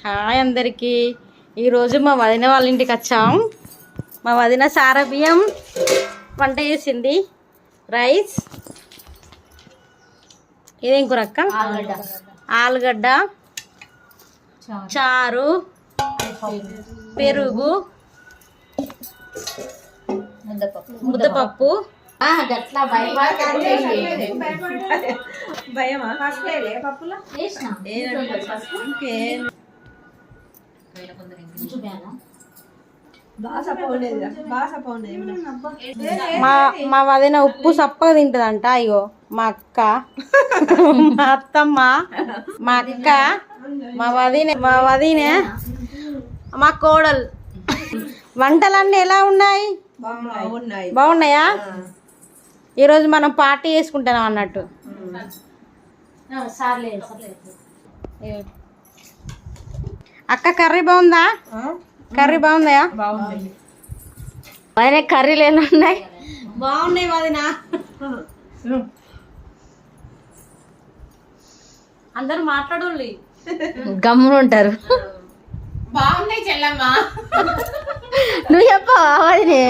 Hi అందరికీ. ఈరోజు మా వదిన వాళ్ళ ఇంటికి వచ్చాం. మా వదిన సారా బియ్యం వంట చేసింది. రైస్, ఇదేం కూర అక్క? ఆలుగడ్డ చారు, పెరుగు, ముద్దపప్పు. మా వదిన ఉప్పు సప్పగా తింటదంట. అయ్యో మా అక్క, మా అత్తమ్మ, మా అక్క, మా వదిన, మా కోడలు. వంటలన్నీ ఎలా ఉన్నాయి? బాగున్నాయా? ఈరోజు మనం పార్టీ చేసుకుంటున్నాం అన్నట్టు. అక్క కర్రీ బాగుందా? కర్రీ బాగుందా? వదిన కర్రీలు ఎలా ఉన్నాయి? బాగున్నాయి వదిన. అందరు మాట్లాడాలి, గమ్మున ఉంటారు. బాగున్నాయి చెల్లమ్మ. నువ్వు చెప్పవా వదినే?